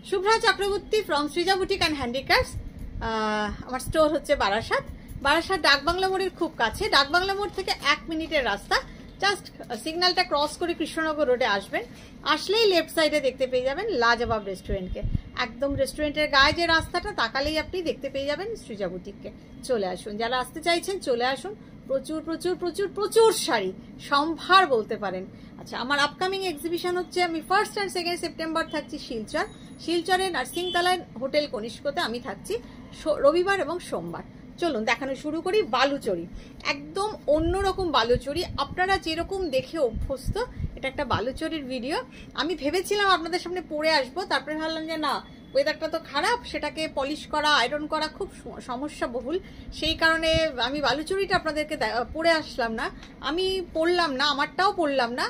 Shubhra Chakraborty from Srija boutique and handicrafts. আমার store হচ্ছে বারাসাত, বারাসাত ডাকবাংলা মোড়ের খুব কাছে। ডাকবাংলা মোড় থেকে 1 মিনিটের রাস্তা। জাস্ট সিগন্যালটা ক্রস করে কৃষ্ণনগর রোডে আসবেন, আসলেই লেফট সাইডে দেখতে পেয়ে যাবেন লাজবাব রেস্টুরেন্টকে। একদম রেস্টুরেন্টের গায়ে যে রাস্তাটা তাকালেই আপনি দেখতে পেয়ে যাবেন সৃজা বুটিককে। চলে আসুন, যারা আসতে চাইছেন চলে আসুন। প্রচুর প্রচুর প্রচুর প্রচুর শাড়ি সম্ভার বলতে পারেন। আচ্ছা, আমার আপকামিং এক্সিবিশন হচ্ছে, আমি 1 and 2 সেপ্টেম্বর থাকছি শিলচরে নার্সিংতলায় হোটেল কনিষ্কতে আমি থাকছি রবিবার এবং সোমবার। চলুন দেখানো শুরু করি। বালুচরি, একদম অন্যরকম বালুচরি। আপনারা যেরকম দেখে অভ্যস্ত, এটা একটা বালুচরির ভিডিও। আমি ভেবেছিলাম আপনাদের সামনে পরে আসবো, তারপরে ভাবলাম যে না, ওয়েদারটা তো খারাপ, সেটাকে পলিশ করা আয়রন করা খুব সমস্যা বহুল, সেই কারণে আমি বালুচরিটা আপনাদেরকে পরে আসলাম না। আমি পরলাম না, আমারটাও পরলাম না।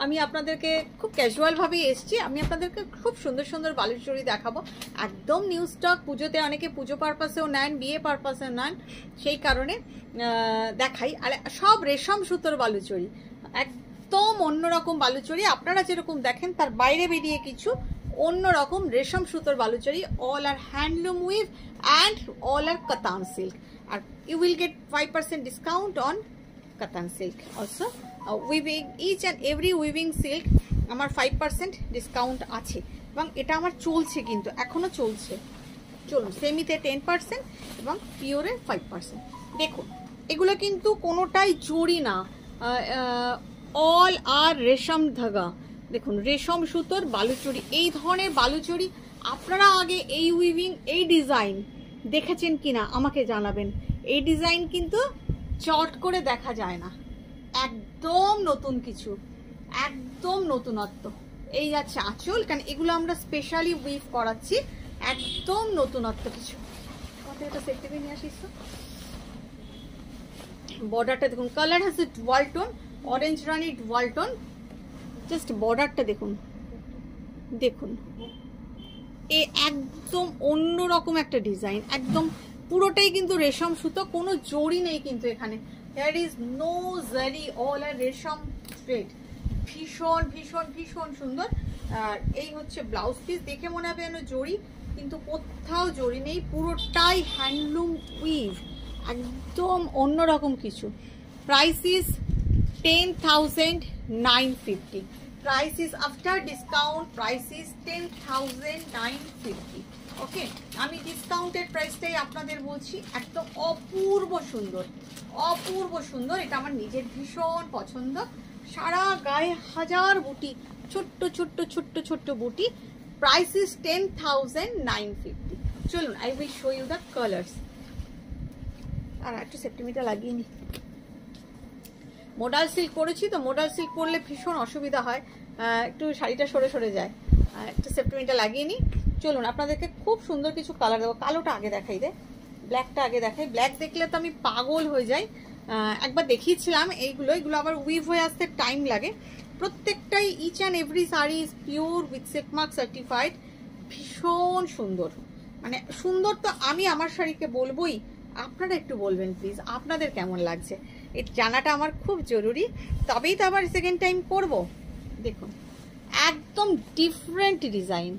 আমি আপনাদেরকে খুব ক্যাজুয়াল ভাবে এসছি। আমি আপনাদেরকে খুব সুন্দর সুন্দর বালুচরি দেখাবো, একদম নিউ স্টক। পুজোতে অনেকে পুজো পারপাসেও নেন, বিয়ে পারপাসেও নেন, সেই কারণে দেখাই। আর সব রেশম সুতোর বালুচরি, একদম অন্যরকম বালুচরি। আপনারা যেরকম দেখেন তার বাইরে বেরিয়ে কিছু অন্যরকম রেশম সুতোর Baluchari. All our handloom weave and all our katan silk. আর you will get 5% discount on katan silk also. Weaving, each and every weaving silk আমার 5% ডিসকাউন্ট আছে, এবং এটা আমার চলছে, কিন্তু এখনো চলছে। চলুন, সেমিতে 10% এবং পিওরে 5%। দেখুন, এগুলো কিন্তু কোনোটাই জড়ি না, অল আর রেশম ধাগা। দেখুন, রেশম সুতোর বালুচরি। এই ধরনের বালুচরি আপনারা আগে এই উইভিং, এই ডিজাইন দেখেছেন কিনা আমাকে জানাবেন। এই ডিজাইন কিন্তু চট করে দেখা যায় না, একদম নতুন কিছু, একদম নতুনত্ব। এই যাচ্ছে আঁচল, কারণ এগুলো আমরা স্পেশালি উইভ করাচ্ছি, একদম নতুনত্ব কিছু। এটা সেট টিভি নিয়ে আসিস। বর্ডারটা দেখুন, কালার হচ্ছে ডুয়াল টোন, অরেঞ্জ রানি ডুয়াল টোন। জাস্ট বর্ডারটা দেখুন, দেখুন, এ একদম অন্যরকম একটা ডিজাইন, একদম পুরোটাই কিন্তু রেশম সুতো, কোনো জড়ি নেই কিন্তু এখানে। There is no zari, all are রেশম থ্রেড। ভীষণ ভীষণ ভীষণ সুন্দর। আর এই হচ্ছে ব্লাউজ পিস, দেখে মনে হবে যেন জড়ি, কিন্তু কোথাও জড়ি নেই, পুরোটাই হ্যান্ডলুম উইভ, একদম অন্যরকম কিছু। Price is 10,950। Price is after discount, price is 10,950। ওকে, আমি ডিসকাউন্টেড প্রাইসটাই আপনাদের বলছি। একদম অপূর্ব সুন্দর, অপূর্ব সুন্দর। এটা আমার নিজের ভীষণ পছন্দ। সারা গায়ে হাজার বুটি, ছোট্ট ছোট্ট ছোট্ট ছোট্ট বুটি। Price is 10,950। চলুন, I will show you the colours. আর একটু সেপ্টিমিটা লাগিয়ে নি। মোডাল সিল্ক করেছি তো, মোডাল সিল্ক করলে ভীষণ অসুবিধা হয়, একটু শাড়িটা সরে সরে যায়। একটু সেপ্টিমিটা লাগিয়ে নি। চলুন, আপনাদেরকে খুব সুন্দর কিছু কালার দেবো। কালোটা আগে দেখাই দে, ব্ল্যাকটা আগে দেখাই। ব্ল্যাক দেখলে তো আমি পাগল হয়ে যাই। একবার দেখিয়েছিলাম এগুলো আবার উইভ হয়ে আসতে টাইম লাগে। প্রত্যেকটাই each and every sari is pure with silk mark certified. ভীষণ সুন্দর, মানে সুন্দর তো আমি আমার শাড়িকে বলবোই, আপনারা একটু বলবেন প্লিজ আপনাদের কেমন লাগছে, এটা জানাটা আমার খুব জরুরি, তবেই তো আবার সেকেন্ড টাইম করব। দেখুন, একদম ডিফারেন্ট ডিজাইন।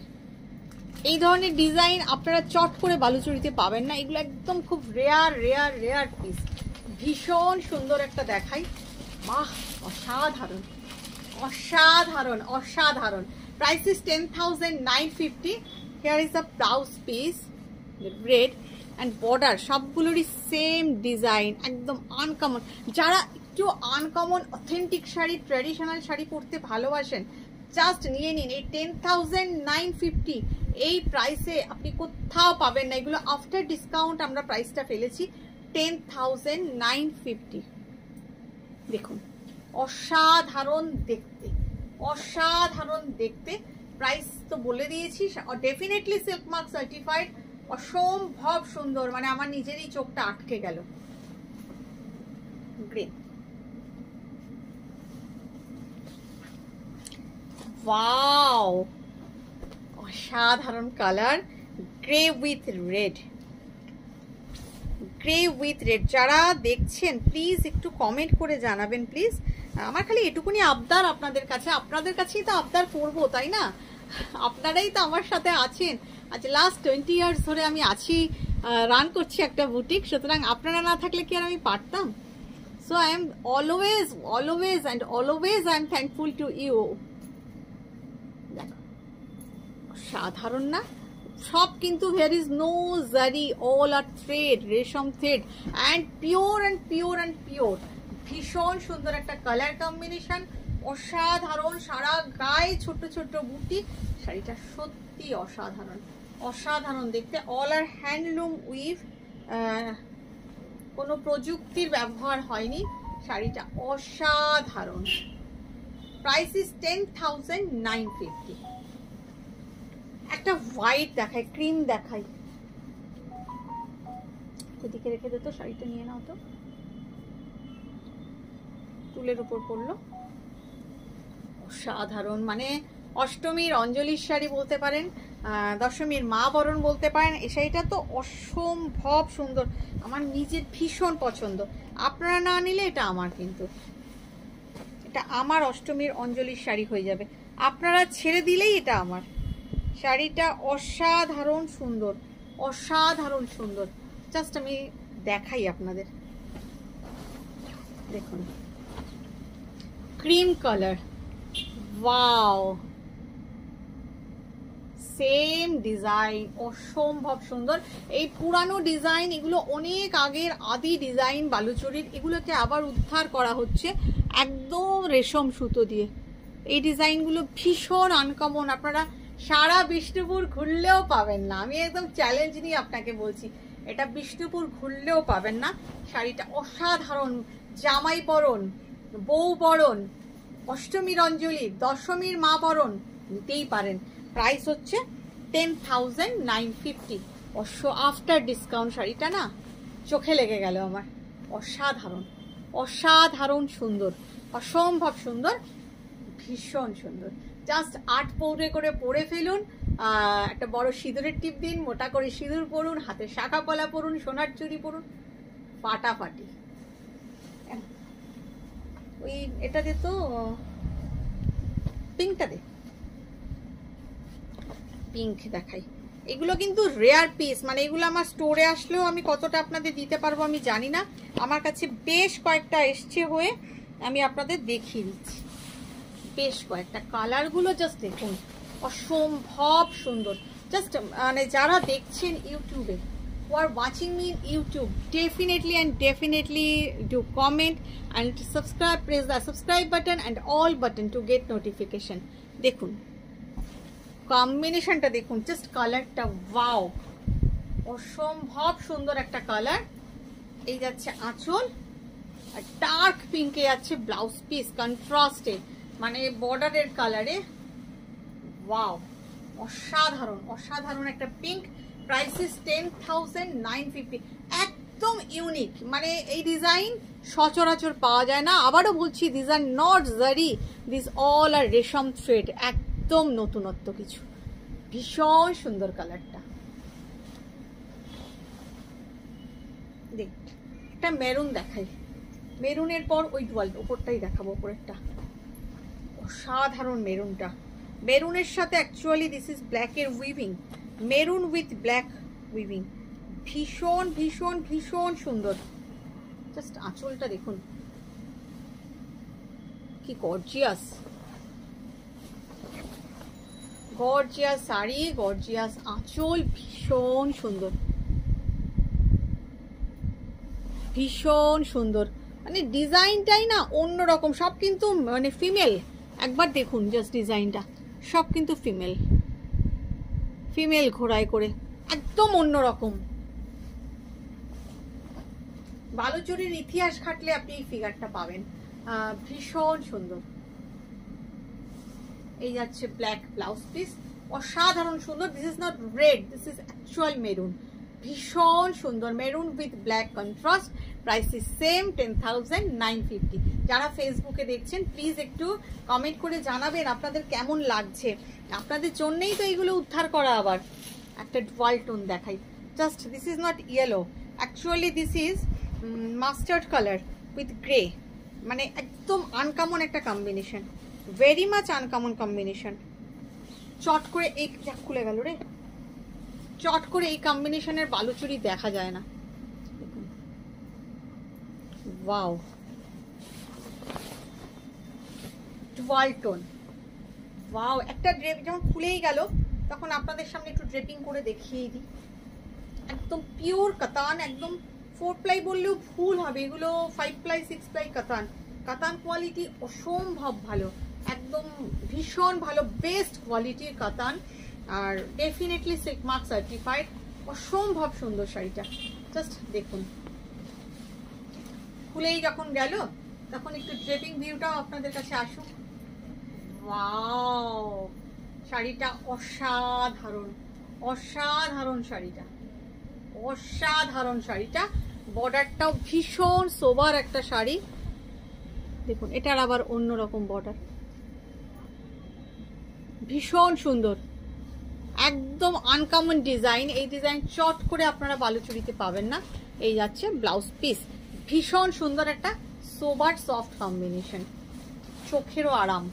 এই ধরনের ডিজাইন আপনারা চট করে বালুচরিতে পাবেন না, এগুলো একদম খুব রেয়ার রেয়ার রেয়ার পিস। ভীষণ সুন্দর একটা দেখাই, বাহ, অসাধারণ অসাধারণ অসাধারণ। Price is 10,950। Here is the blouse piece, red and border, সবগুলোরই সেম ডিজাইন, একদম আনকমন। যারা একটু uncommon authentic sari, traditional sari পরতে ভালোবাসেন, জাস্ট নিয়ে নিন। এই 10,950 এই প্রাইসে আপনি কোথাও পাবেন না। এগুলো আফটার ডিসকাউন্ট আমরা প্রাইসটা ফেলেছি 10,950। দেখুন, অসাধারণ দেখতে, অসাধারণ দেখতে। প্রাইস তো বলে দিয়েছি, ডেফিনেটলি সিল্ক মার্ক সার্টিফাইড। অসম্ভব সুন্দর, মানে আমার নিজেরই চোখটা আটকে গেল। গ্রিন, ওয়াও, অসাধারণ colour. Grey with red, grey with red. যারা দেখছেন প্লিজ একটু কমেন্ট করে জানাবেন প্লিজ। আমার খালি এটুকুনি আবদার আপনাদের কাছে, আপনাদের কাছেই তো আবদার করবো, তাই না? আপনারাই তো আমার সাথে আছেন, আজ লাস্ট 20 ইয়ার্স ধরে আমি আছি, রান করছি একটা বুটিক, সুতরাং আপনারা না থাকলে কি আর আমি পারতাম? So I am always I am thankful to you. দেখো সাধারণ না, সব কিন্তু here is no zari, all are thread, রেশম থ্রেড and pure, ভীষণ সুন্দর একটা কালার কম্বিনেশন, অসাধারণ, সারা গায়ে ছোট ছোট বুটি, শাড়িটা সত্যি অসাধারণ দেখতে, অল আর হ্যান্ডলুম উইভ, কোনো প্রযুক্তির ব্যবহার হয়নি, শাড়িটা অসাধারণ। Price is 10,950। একটা হোয়াইট দেখাই, ক্রিম দেখাই, এদিকে রেখে দে তো, শাড়িটা নিয়ে নাও তো, চুলের উপর পড়লো, অসাধারণ, মানে অষ্টমীর অঞ্জলির শাড়ি বলতে পারেন, দশমীর মা বরণ বলতে পারেন। এই শাড়িটা তো অসম্ভব সুন্দর, আমার নিজের ভীষণ পছন্দ। আপনারা না নিলে এটা আমার, কিন্তু এটা আমার অষ্টমীর অঞ্জলির শাড়ি হয়ে যাবে, আপনারা ছেড়ে দিলেই এটা আমার। শাড়িটা অসাধারণ সুন্দর, জাস্ট আমি দেখাই আপনাদের, দেখুন cream colour, wow, same design, অসম্ভব সুন্দর। এই পুরানো ডিজাইন, এগুলো অনেক আগের আদি ডিজাইন বালুচরীর, এগুলোকে আবার উদ্ধার করা হচ্ছে একদম রেশম সুতো দিয়ে। এই ডিজাইনগুলো ভীষণ আনকমন, আপনারা সারা বিষ্ণুপুর ঘুরলেও পাবেন না, আমি একদম চ্যালেঞ্জ নিয়ে আপনাকে বলছি, এটা বিষ্ণুপুর ঘুরলেও পাবেন না। শাড়িটা অসাধারণ, জামাই বরণ, বউ বরণ, অষ্টমীর অঞ্জলি, দশমীর মা বরণ নিতেই পারেন। প্রাইস হচ্ছে 10,950। আফটার ডিসকাউন্ট শাড়িটা না চোখে লেগে গেল আমার, অসাধারণ সুন্দর, অসম্ভব সুন্দর, ভীষণ সুন্দর। জাস্ট 8 পৌরে করে পরে ফেলুন, একটা বড় সিঁদুরের টিপ দিন, মোটা করে সিঁদুর পরুন, হাতে শাখা পলা পরুন, সোনার চুড়ি পরুন, ফাটাফাটি। ওই এটা দে তো, পিঙ্কটা দে, পিঙ্ক দেখাই। এগুলো কিন্তু রেয়ার পিস, মানে এগুলো আমার স্টোরে আসলেও আমি কতটা আপনাদের দিতে পারবো আমি জানি না, আমার কাছে বেশ কয়েকটা এসছে হয়ে আমি আপনাদের দেখিয়ে দিচ্ছি, বেশ কয়েকটা। কালারগুলো জাস্ট দেখুন, অসম্ভব সুন্দর। জাস্ট মানে যারা দেখছেন ইউটিউবে, who are watching me in YouTube, definitely do comment and subscribe, press the subscribe button and all button to get notification. দেখুন কম্বিনেশনটা দেখুন, জাস্ট কালারটা ওয়াও, অসম্ভব সুন্দর একটা কালার। এই যাচ্ছে আঁচল, আর ডার্ক পিঙ্কে যাচ্ছে ব্লাউজ পিস, কন্ট্রাস্টে, মানে বর্ডারের কালারে, ওয়াও, অসাধারণ একটা পিঙ্ক। প্রাইস ইজ 10,950, একদম ইউনিক, মানে এই ডিজাইন সচরাচর পাওয়া যায় না। আবারও বলছি, দিস আর নট জারি, দিস অল আর রেশম থ্রেড, একদম নতুনত্ব কিছু, ভীষণ সুন্দর কালারটা। দেখ একটা মেরুন দেখাই, মেরুনের পর ওই ওপরটাই দেখাবো, ওপরেরটা অসাধারণ। মেরুনটা, মেরুনের সাথে অ্যাকচুয়ালি দিস ইজ ব্ল্যাকের weaving, maroon with black weaving, ভীষণ সুন্দর। জাস্ট আঁচলটা দেখুন কি গর্জিয়াস শাড়ি, গর্জিয়াস আঁচল, ভীষণ সুন্দর, মানে ডিজাইনটাই না অন্যরকম, সব কিন্তু মানে ফিমেল। একবার দেখুন জাস্ট ডিজাইনটা, সব কিন্তু ফিমেল ঘোড়ায় করে, একদম অন্যরকম। বালুচরীর ইতিহাস ঘাটলে আপনি এই ফিগারটা পাবেন, ভীষণ সুন্দর। এই যাচ্ছে ব্ল্যাক ব্লাউজ পিস, অসাধারণ সুন্দর। This is not red, this is actual maroon, ভীষণ সুন্দর, maroon with black contrast. Price is same 10,950। যারা ফেসবুকে দেখছেন প্লিজ একটু কমেন্ট করে জানাবেন আপনাদের কেমন লাগছে, আপনাদের জন্যই তো এইগুলো উদ্ধার করা। আবার একটা ডুয়াল টোন দেখাই, just this is not yellow, actually this is mustard colour with grey, মানে একদম আনকমন একটা combination, very much uncommon combination. চট করে এই খুলে গেল রে, চট করে এই কম্বিনেশনের বালুচুরি দেখা যায় না। Wow, dual tone, wow. একটা ড্রেপ যখন খুলেই গেল তখন আপনাদের সামনে একটু ড্রেপিং করে দেখিয়ে দিই। একদম পিওর কাতান, একদম 4 প্লাই বললেও ভুল হবে, এগুলো 5 প্লাই 6 প্লাই কাতান। কাতান কোয়ালিটি অসম্ভব ভালো, একদম ভীষণ ভালো, বেস্ট কোয়ালিটির কাতান, আর ডেফিনেটলি সিল্ক মার্ক সার্টিফাইড। অসম্ভব সুন্দর শাড়িটা, জাস্ট দেখুন। খুলেই যখন গেল তখন একটু ড্রেপিং ভিউটাও আপনাদের কাছে আসুক। ওয়াও, শাড়িটা অসাধারণ, অসাধারণ শাড়িটা, অসাধারণ শাড়িটা। বর্ডারটাও ভীষণ সোবার একটা শাড়ি, দেখুন এটার আবার অন্যরকম বর্ডার, ভীষণ সুন্দর, একদম আনকমন ডিজাইন। এই ডিজাইন চট করে আপনারা বালুচুরিতে পাবেন না। এই যাচ্ছে ব্লাউজ পিস, ভীষণ সুন্দর একটা সোবার সফট কম্বিনেশন, চোখেরও আরাম,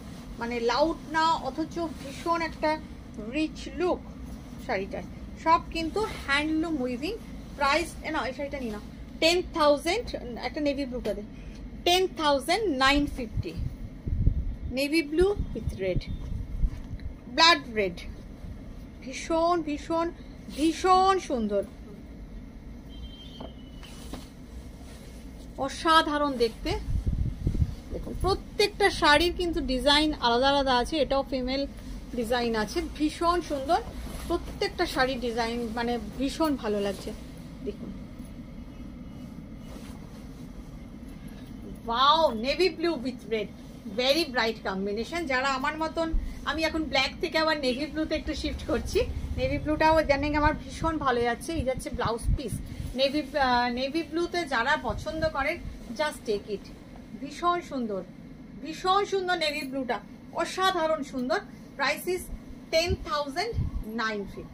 মানে লাউড না অথচ ভীষণ একটা রিচ লুক শাড়িটার। সব কিন্তু হ্যান্ডলুম উইভিং। প্রাইস না, এই শাড়িটা নিয়ে না, 10,000, একটা নেভি ব্লু করে 10,950, navy blue with red, blood red, ভীষণ ভীষণ ভীষণ সুন্দর, অসাধারণ দেখতে। দেখুন প্রত্যেকটা শাড়ির কিন্তু ডিজাইন আলাদা আলাদা আছে, এটাও ফিমেল ডিজাইন আছে, ভীষণ সুন্দর প্রত্যেকটা শাড়ির ডিজাইন, মানে ভীষণ ভালো লাগছে। দেখুন wow, navy blue with red, very bright combination. যারা আমার মতন, আমি এখন ব্ল্যাক থেকে আবার নেভি ব্লুতে একটু শিফট করছি, নেভি ব্লুটাও জানেন আমার ভীষণ ভালো যাচ্ছে। এই যাচ্ছে ব্লাউজ পিস, নেভি ব্লুতে যারা পছন্দ করেন জাস্ট টেক ইট, ভীষণ সুন্দর, ভীষণ সুন্দর নেভি ব্লুটা, অসাধারণ সুন্দর। Price is 10,950।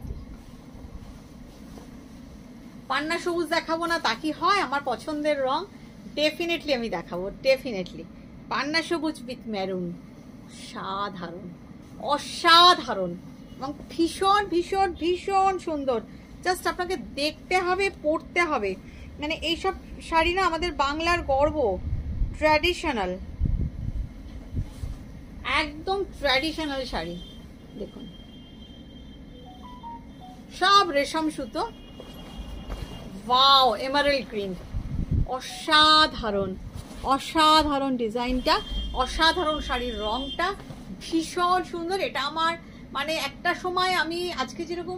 পান্না সবুজ দেখাবো না তা কি হয়, আমার পছন্দের রং, ডেফিনেটলি আমি দেখাবো, ডেফিনেটলি। পান্না সবুজ উইথ মেরুন, সাধারণ, অসাধারণ এবং ভীষণ ভীষণ ভীষণ সুন্দর। জাস্ট আপনাকে দেখতে হবে, পরতে হবে, মানে এইসব শাড়ি না আমাদের বাংলার গর্ব, ট্র্যাডিশনাল, একদম ট্র্যাডিশনাল শাড়ি। দেখুন সব রেশম সুতো, ওয়াও, এমারেল্ড গ্রিন, অসাধারণ, অসাধারণ ডিজাইনটা, অসাধারণ শাড়ির রংটা ভীষণ সুন্দর। এটা আমার মানে একটা সময় আমি আজকে যেরকম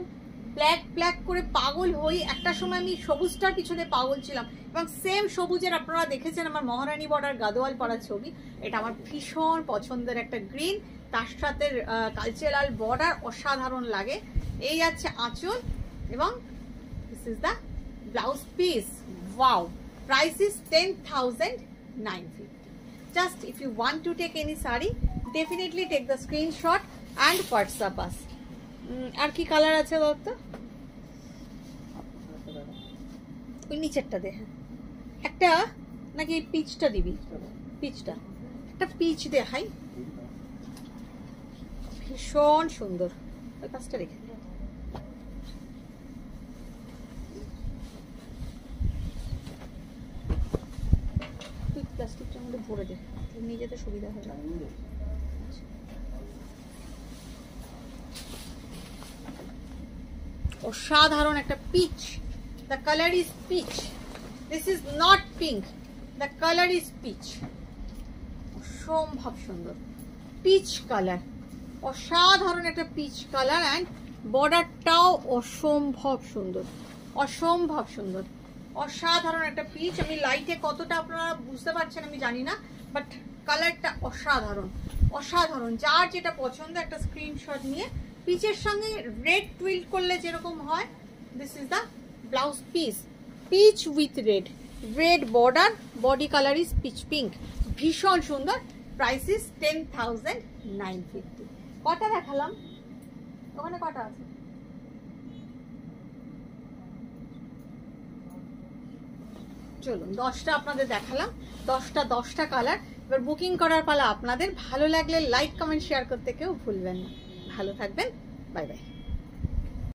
ব্ল্যাক ব্ল্যাক করে পাগল হই, একটা সময় আমি সবুজটার পিছনে পাগল ছিলাম, এবং সেম সবুজের আপনারা দেখেছেন আমার মহারানী বর্ডার গাদোয়াল পরা ছবি, এটা আমার ভীষণ পছন্দের একটা গ্রিন, তার সাথে কালচারাল বর্ডার, অসাধারণ লাগে। এই যাচ্ছে আঁচল এবং this is the blouse piece. Wow, price is 10,950. Just if you want to take any sari, definitely take the screenshot and WhatsApp us. আর কি কালার আছে বলতো, ওই নিচেরটা দে, একটা নাকি পিচটা দিবি, পিচটা, একটা পিচ দেখাই, ভীষণ সুন্দর, ওই কাজটা রেখে প্লাস্টিকটার মধ্যে ভরে দে, নিয়ে যেতে সুবিধা হবে। অসাধারণ একটা peach, the colour is peach, this is not pink, the colour is peach, অসম্ভব সুন্দর পিচ কালার, অসাধারণ একটা পিচ কালার, অ্যান্ড বর্ডারটাও অসম্ভব সুন্দর, অসম্ভব সুন্দর, অসাধারণ একটা পিচ। আমি লাইটে কতটা আপনারা বুঝতে পারছেন আমি জানি না, বাট কালারটা অসাধারণ, অসাধারণ। যার যেটা পছন্দ একটা স্ক্রিনশট নিয়ে, পিচের সঙ্গে রেড টুইল্ট করলে যেরকম হয়, this is the blouse piece, peach with red, red border, body colour is peach pink, ভীষণ সুন্দর। Price is 10,950। কটা দেখালাম, ওখানে কটা আছে? চলুন 10টা আপনাদের দেখালাম, 10টা কালার। এবার বুকিং করার পালা আপনাদের। ভালো লাগলে লাইক কমেন্ট শেয়ার করতে কেউ ভুলবেন না। ভালো থাকবেন। Bye bye.